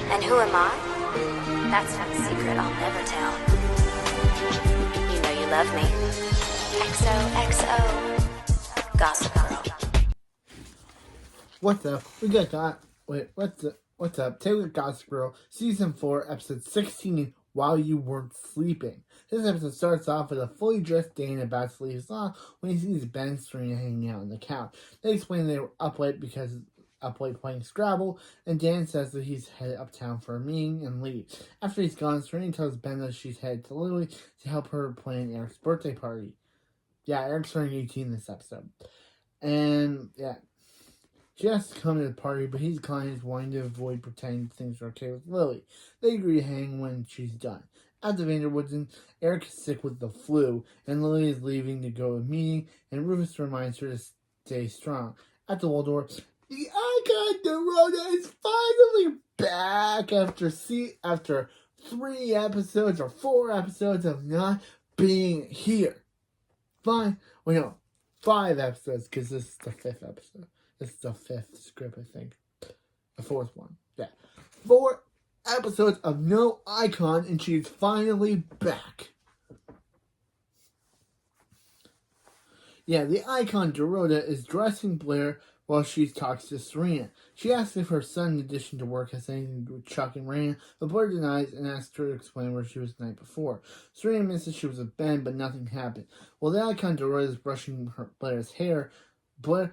And who am I? That's not a secret I'll never tell. You know you love me. XOXO. Gossip Girl. What's up? We got what's up? Taylor Gossip Girl, Season 4, Episode 16, While You Weren't Sleeping. This episode starts off with a fully dressed Dan about to leave his lawn when he sees Ben and Serena hanging out on the couch. They explain they were up late playing Scrabble, and Dan says that he's headed uptown for a meeting and leaves. After he's gone, Serena tells Ben that she's headed to Lily to help her plan Eric's birthday party. Yeah, Eric's turning 18 this episode. And, yeah. She has to come to the party, but he's declines, wanting to avoid pretending things are okay with Lily. They agree to hang when she's done. At the Vanderwoods, Eric is sick with the flu, and Lily is leaving to go to a meeting, and Rufus reminds her to stay strong. At the Waldorf, the icon Dorota is finally back after 3 episodes or 4 episodes of not being here. 5 episodes, because this is the 5th episode. This is the 5th script, I think. The 4th one. Yeah. 4 episodes of no icon, and she's finally back. Yeah, the icon Dorota is dressing Blair while she talks to Serena. She asks if her son, in addition to work, has anything to do with Chuck and Raina, but Blair denies and asks her to explain where she was the night before. Serena admits that she was with Ben, but nothing happened. While the icon Dorota is brushing Blair's hair, Blair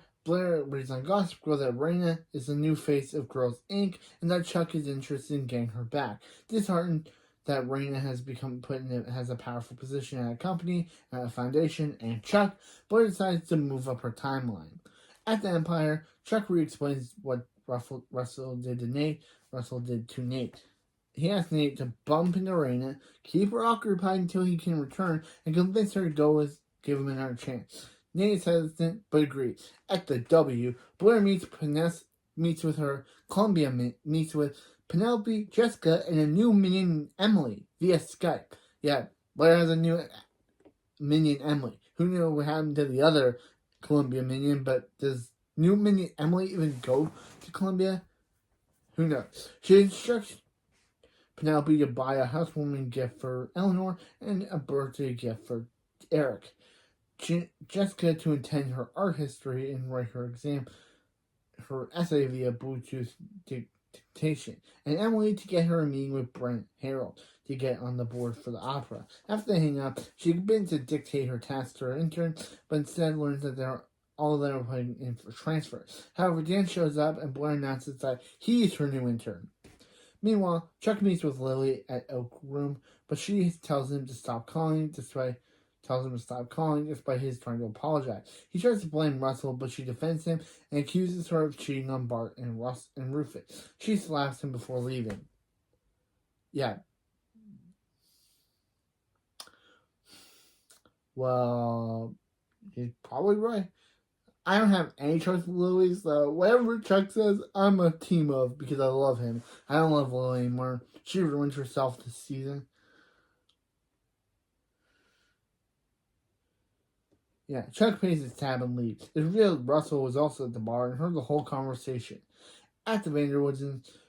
reads on Gossip Girl that Raina is the new face of Girls Inc. and that Chuck is interested in getting her back. Disheartened that Raina has a powerful position at a company, at a foundation, and Chuck, Blair decides to move up her timeline. At the Empire, Chuck re-explains what Russell did to Nate. He asks Nate to bump into Raina, keep her occupied until he can return, and convince her to give him another chance. Nate is hesitant, but agrees. At the W, Blair meets with her. Columbia meets with Penelope, Jessica, and a new minion, Emily, via Skype. Yeah, Blair has a new minion, Emily. Who knew what happened to the other Columbia minion, but does new minion Emily even go to Columbia? Who knows? She instructs Penelope to buy a housewarming gift for Eleanor and a birthday gift for Eric. Jessica to attend her art history and write her essay via Bluetooth dictation, and Emily to get her a meeting with Brent Harold to get on the board for the opera. After they hang up, she begins to dictate her tasks to her intern, but instead learns that they're putting in for transfer. However, Dan shows up and Blair announces that he's her new intern. Meanwhile, Chuck meets with Lily at Oak Room, but she tells him to stop calling despite his trying to apologize. He tries to blame Russell, but she defends him and accuses her of cheating on Bart and Rufus. She slaps him before leaving. Yeah. Well, he's probably right. I don't have any trust with Lily, so whatever Chuck says, I'm a team of because I love him. I don't love Lily anymore. She ruined herself this season. Yeah, Chuck pays his tab and leaves. It's revealed Russell was also at the bar and heard the whole conversation. At the Vanderwoods,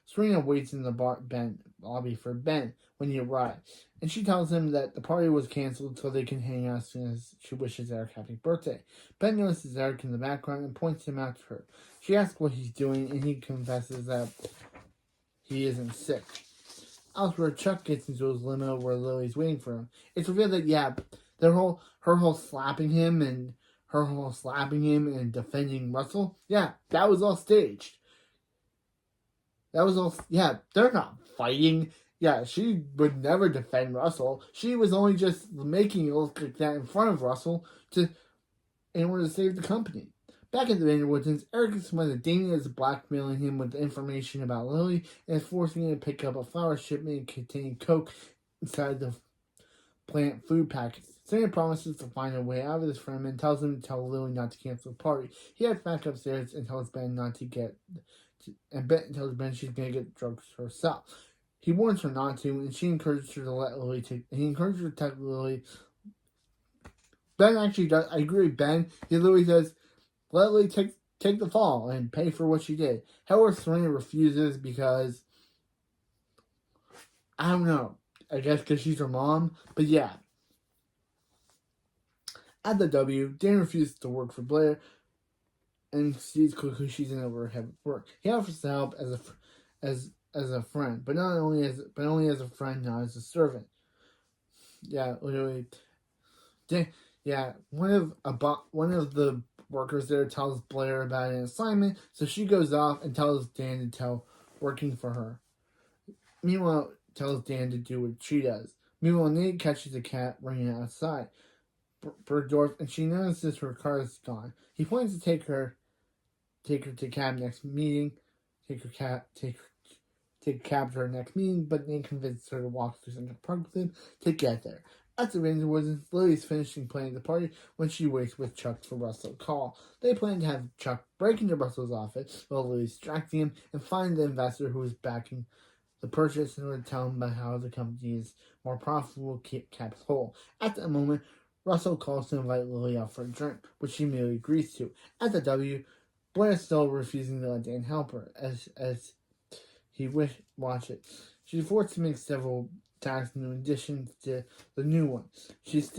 Serena waits in the lobby for Ben when he arrives, and she tells him that the party was canceled so they can hang out as soon as she wishes Eric happy birthday. Ben notices Eric in the background and points him out to her. She asks what he's doing, and he confesses that he isn't sick. Elsewhere, Chuck gets into his limo where Lily's waiting for him. It's revealed that, her whole slapping him and defending Russell, that was all staged. They're not fighting. Yeah, she would never defend Russell. She was only just making it look like that in front of Russell in order to save the company. Back at the Vanderwoods, Eric explains that Damian is blackmailing him with information about Lily and is forcing him to pick up a flower shipment containing coke inside the plant food packets. Serena promises to find a way out of this for him and tells him to tell Lily not to cancel the party. He heads back upstairs and tells Ben Ben tells Ben she's going to get drugs herself. He warns her not to, and she encourages her to let Lily take. He encourages her to tell Lily. Ben actually does. I agree with Ben. He literally says, "Let Lily take the fall and pay for what she did." However, Serena refuses because I don't know. I guess because she's her mom. But yeah. At the W, Dan refuses to work for Blair and sees quickly she's in overhead work. He offers to help as a friend, but only as a friend, not as a servant. Yeah, literally. Yeah, one of the workers there tells Blair about an assignment, so she goes off and tells Dan to tell working for her. Meanwhile, tells Dan to do what she does. Meanwhile, Nate catches a cat running outside Bergdorf, and she notices her car is gone. He plans to take her to cab next meeting, take a cab to her next meeting, but Nate convinces her to walk through Central Park with him to get there. At the Vanderwoods, Lily's finishing planning the party when she waits with Chuck for Russell to call. They plan to have Chuck break into Russell's office while Lily's distracting him and find the investor who is backing the purchase in order to tell him about how the company is more profitable, caps whole. At that moment, Russell calls to invite Lily out for a drink, which she immediately agrees to. At the W, Blair is still refusing to let Dan help her, as he watch it. She's forced to make several tasks in addition to the new one. She's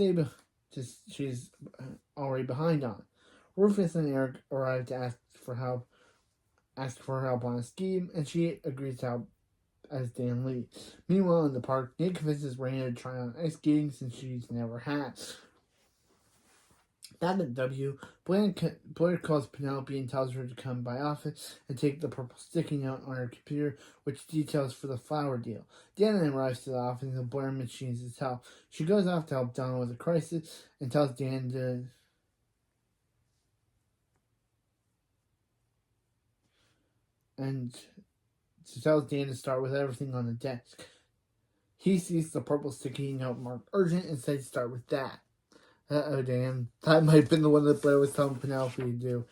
already behind on. Rufus and Eric arrive to ask for help on a scheme, and she agrees to help as Dan leads. Meanwhile, in the park, Nate convinces Raina to try on ice skating since she's never had. Back at W, Blair calls Penelope and tells her to come by office and take the purple sticky note on her computer, which details for the flower deal. Dan arrives to the office and Blair machines his help. She goes off to help Donna with a crisis and tells Dan to start with everything on the desk. He sees the purple sticky note marked urgent and says start with that. Oh, damn. That might have been the one that Blair was telling Penelope to do.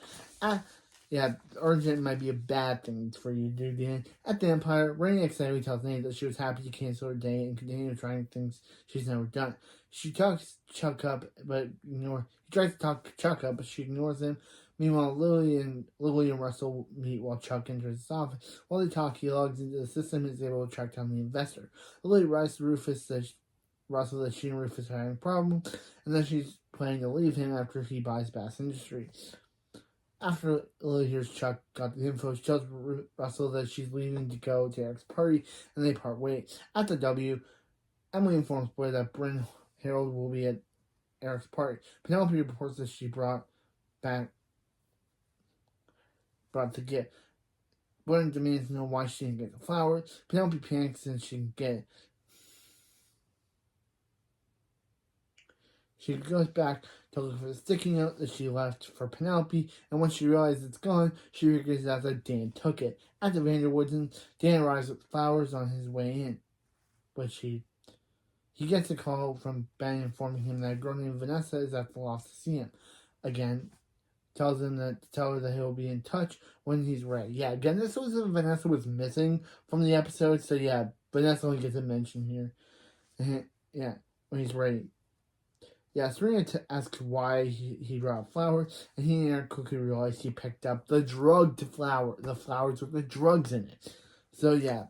Yeah, urgent might be a bad thing for you to do, Dan. At the Empire, Raina excitedly tells Nate that she was happy to cancel her day and continue trying things she's never done. She talks Chuck up, but he tries to talk Chuck up, but she ignores him. Meanwhile, Lily and Russell meet while Chuck enters his office. While they talk, he logs into the system and is able to track down the investor. Lily writes to Russell that she and Rufus are having a problem, and that she's planning to leave him after he buys Bass Industries. After Lily hears Chuck got the info, she tells Russell that she's leaving to go to Eric's party, and they part ways. At the W, Emily informs Blair that Bryn Harold will be at Eric's party. Penelope reports that she brought the gift. Blair demands to know why she didn't get the flowers. Penelope panics and she can get it. She goes back to look for the sticky note that she left for Penelope, and when she realizes it's gone, she figures out that Dan took it. At the Vanderwoods, Dan arrives with flowers on his way in, but he gets a call from Ben informing him that a girl named Vanessa is at the loft to see him. Again, tells her that he'll be in touch when he's ready. Yeah, again, this was Vanessa was missing from the episode, so yeah, Vanessa only gets a mention here. Yeah, when he's ready. Yeah, Serena asks why he brought flowers, and he and Eric quickly realize he picked up the flowers with the drugs in it. So yeah,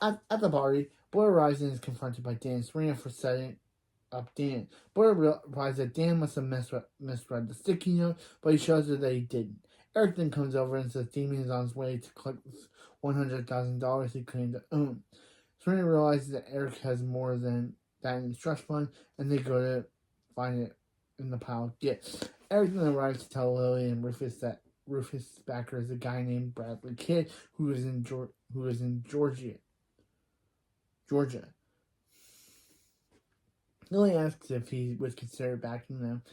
at the party, Blair arrives and is confronted by Dan and Serena for setting up Dan. Blair realizes that Dan must have misread the sticky note, but he shows her that he didn't. Eric then comes over and says Damian is on his way to collect $100,000 he claimed to own. Serena realizes that Eric has more than that in his trust fund, and they go to find it in the pile of gifts. Eric then arrives to tell Lily and Rufus that Rufus' backer is a guy named Bradley Kidd who is in Georgia. Lily asks if he would consider backing them,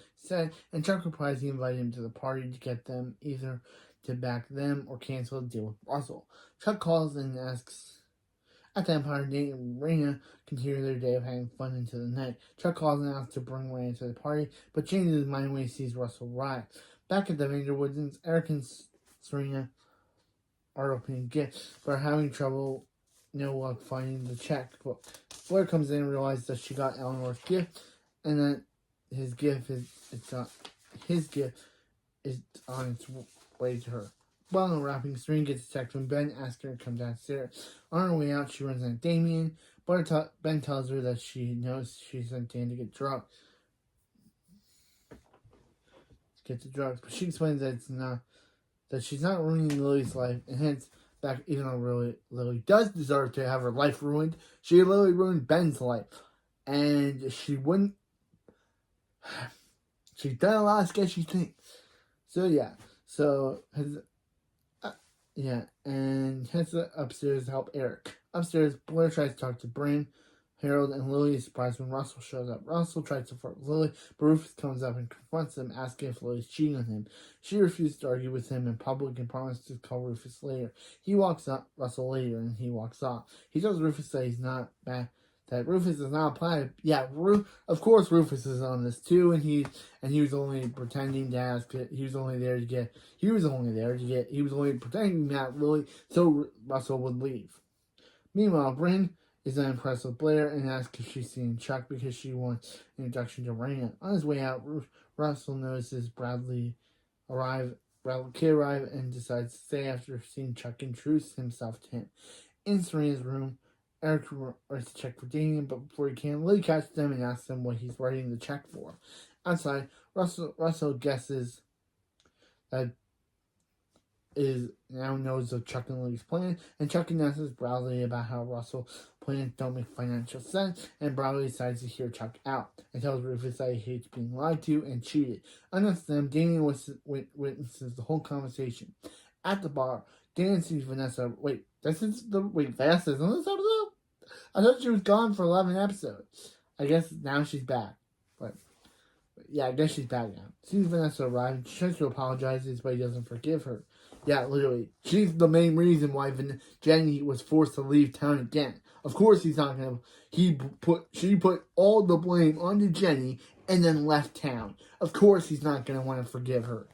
and Chuck replies he invited him to the party to get them either to back them or cancel a deal with Russell. Chuck calls and asks. At the Empire, Nate and Raina continue their day of having fun into the night. Chuck calls and asks to bring Raina to the party, but changes his mind when he sees Russell arrive. Back at the Vanderwoods, Eric and Serena are opening gifts, but are having trouble, no luck finding the checkbook. Blair comes in and realizes that she got Eleanor's gift, and that his gift is on its way to her. While unwrapping, Serena gets a text when Ben asks her to come downstairs. On her way out, she runs into Damian, but Ben tells her that she knows she sent Dan to get drugs. But she explains that she's not ruining Lily's life, and hence back, even though Lily does deserve to have her life ruined, she literally ruined Ben's life. And she's done a lot of sketchy things. So yeah. And heads upstairs to help Eric. Upstairs, Blair tries to talk to Brain. Harold and Lily is surprised when Russell shows up. Russell tries to flirt with Lily, but Rufus comes up and confronts him, asking if Lily's cheating on him. She refuses to argue with him in public and promises to call Rufus later. He walks up Russell later, and he walks off. He tells Rufus that he's not bad, that Rufus is not applying. Yeah, of course Rufus is on this too, and he was only pretending to ask it. He was only pretending that Lily, so Russell would leave. Meanwhile, Bryn is unimpressed with Blair and asks if she's seen Chuck because she wants an introduction to Raina. On his way out, Russell notices Bradley arrive and decides to stay after seeing Chuck introduce himself to him. In Serena's room, Eric writes a check for Damian, but before he can, Lily catches them and asks him what he's writing the check for. Outside, Russell guesses that now knows of Chuck and Lily's plan, and Chuck announces Bradley about how Russell's plans don't make financial sense, and Bradley decides to hear Chuck out, and tells Rufus that he hates being lied to and cheated. Unless them, Damian witnesses the whole conversation. At the bar, Dan sees Vanessa. Vanessa's on this episode? I thought she was gone for 11 episodes. I guess now she's back. But yeah, I guess she's back now. Sees Vanessa arrive, she tries to apologize, but he doesn't forgive her. Yeah, literally. She's the main reason why Jenny was forced to leave town again. Of course he's not going to... She put all the blame onto Jenny and then left town. Of course he's not going to want to forgive her.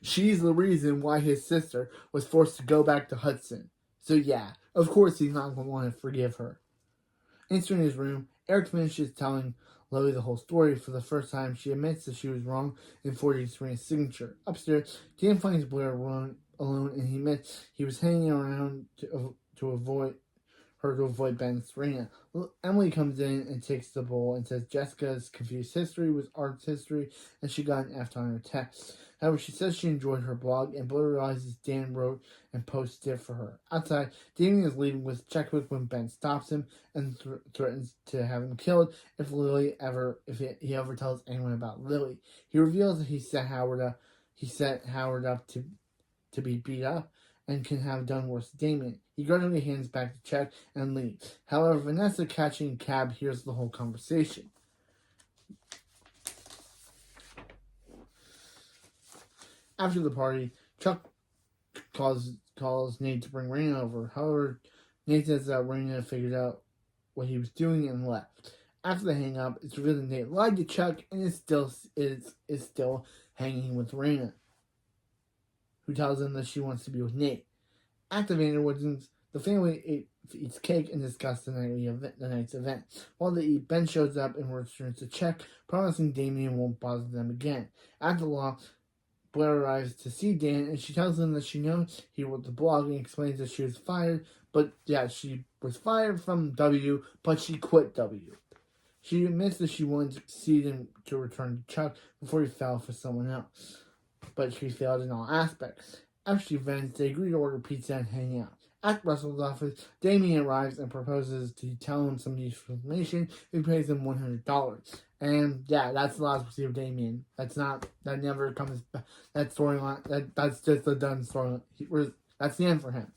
She's the reason why his sister was forced to go back to Hudson. So yeah, of course he's not going to want to forgive her. Entering his room, Eric finishes telling Lily the whole story. For the first time, she admits that she was wrong in forging Serena's signature. Upstairs, Dan finds Blair alone, and he admits he was hanging around to avoid Ben and Serena. Emily comes in and takes the bowl and says Jessica's confused history was art history, and she got an F on her test. However, she says she enjoyed her blog, and Blair realizes Dan wrote and posted it for her. Outside, Damian is leaving with a checkbook when Ben stops him and threatens to have him killed if he ever tells anyone about Lily. He reveals that he set Howard up to be beat up and can have done worse to Damian. He grudgingly hands back the check and leaves. However, Vanessa, catching a cab, hears the whole conversation. After the party, Chuck calls Nate to bring Raina over. However, Nate says that Raina figured out what he was doing and left. After the hang up, it's revealed that Nate lied to Chuck and is still hanging with Raina, who tells him that she wants to be with Nate. At the Vanderwoodens, the family eats cake and discusses the night's event. While they eat, Ben shows up and returns a check, promising Damian won't bother them again. At the law, Blair arrives to see Dan, and she tells him that she knows he wrote the blog and explains that she was fired. But yeah, she was fired from W, but she quit W. She admits that she wanted to see him to return to Chuck before he fell for someone else, but she failed in all aspects. After she vents, they agree to order pizza and hang out. At Russell's office, Damian arrives and proposes to tell him some useful information if he pays him $100. And yeah, that's the last we see of Damian. That never comes back. That storyline, that's just a done storyline. That's the end for him.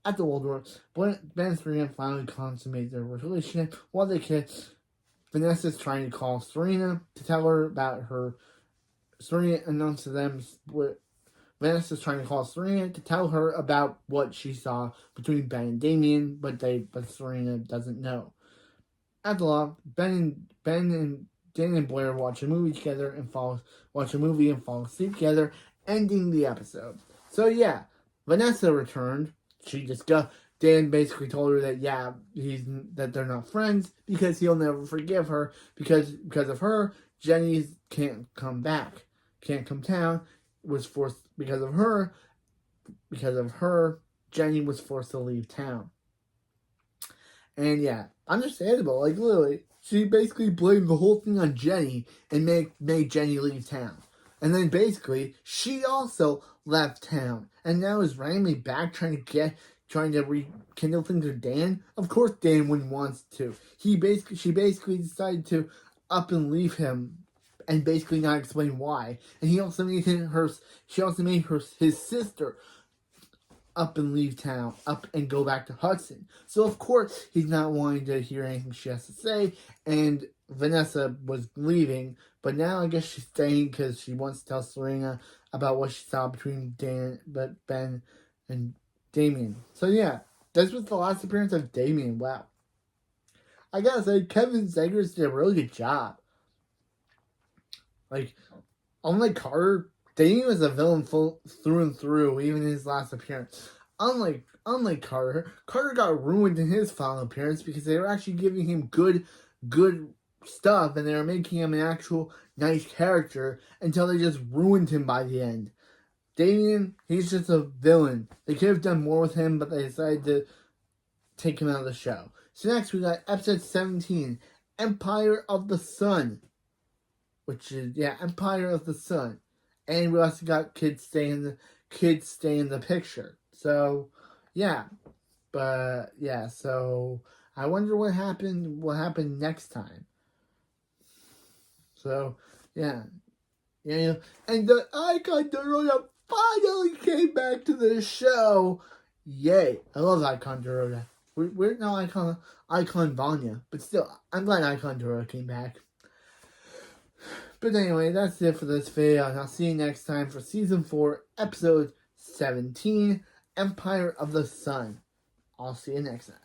At the Waldorf, Ben and Serena finally consummate their relationship. While they kiss, Vanessa's trying to call Serena to tell her about her. Serena announced to them Vanessa's trying to call Serena to tell her about what she saw between Ben and Damian, but Serena doesn't know. At the law, Dan and Blair watch a movie and fall asleep together, ending the episode. So yeah, Vanessa returned. Dan basically told her that that they're not friends because he'll never forgive her because of her. Jenny can't come town, was forced because of her, because of her, Jenny was forced to leave town. And yeah, understandable. Like, literally, she basically blamed the whole thing on Jenny and made Jenny leave town. And then basically, she also left town. And now is randomly back trying to rekindle things with Dan. Of course Dan wouldn't want to. She basically decided to up and leave him and basically not explain why. And she also made his sister up and leave town, up and go back to Hudson. So of course he's not wanting to hear anything she has to say, and Vanessa was leaving, but now I guess she's staying because she wants to tell Serena about what she saw between Ben and Damian. So yeah, this was the last appearance of Damian. Wow. I gotta say, Kevin Zegers did a really good job. Like, unlike Carter, Damian was a villain through and through, even in his last appearance. Unlike Carter got ruined in his final appearance because they were actually giving him good stuff and they were making him an actual nice character until they just ruined him by the end. Damian, he's just a villain. They could have done more with him, but they decided to take him out of the show. So next we got episode 17, Empire of the Sun. Which is, Empire of the Sun. And we also got kids stay in the picture. So, yeah. But, yeah, so I wonder what happened next time. So, yeah. Yeah, and the Icon Dorota finally came back to the show. Yay. I love Icon Dorota. We're no Icon Vanya. But still, I'm glad Icon Dorota came back. But anyway, that's it for this video, and I'll see you next time for Season 4, Episode 17, Empire of the Sun. I'll see you next time.